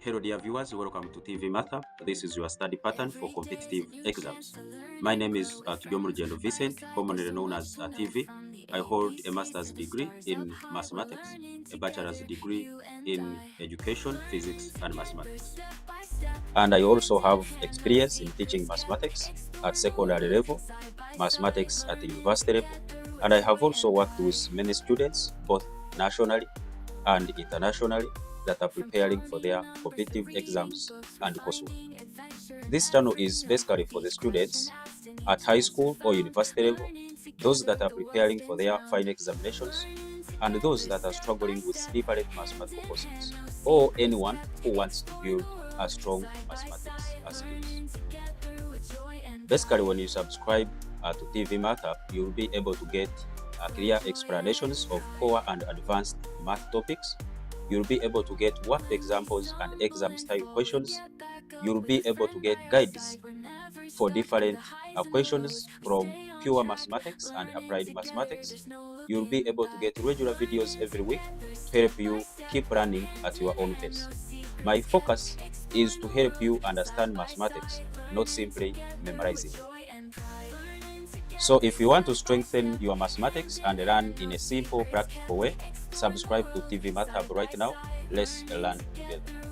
Hello dear viewers, welcome to TV MathHub. This is your study pattern for competitive exams. My name is Kijomurugendo Vincent, commonly known as TV. I hold a master's degree in mathematics, a bachelor's degree in education, physics and mathematics. And I also have experience in teaching mathematics at secondary level, mathematics at university level, and I have also worked with many students both nationally and internationally that are preparing for their competitive exams and coursework. This channel is basically for the students at high school or university level, those that are preparing for their final examinations, and those that are struggling with different mathematical concepts, or anyone who wants to build a strong mathematics skills. Basically, when you subscribe to TV MathHub, you'll be able to get clear explanations of core and advanced math topics. You'll be able to get work examples and exam style questions. You'll be able to get guides for different questions from pure mathematics and applied mathematics. You'll be able to get regular videos every week to help you keep learning at your own pace. My focus is to help you understand mathematics, not simply memorizing. So if you want to strengthen your mathematics and learn in a simple, practical way, subscribe to TV MathHub right now. Let's learn together.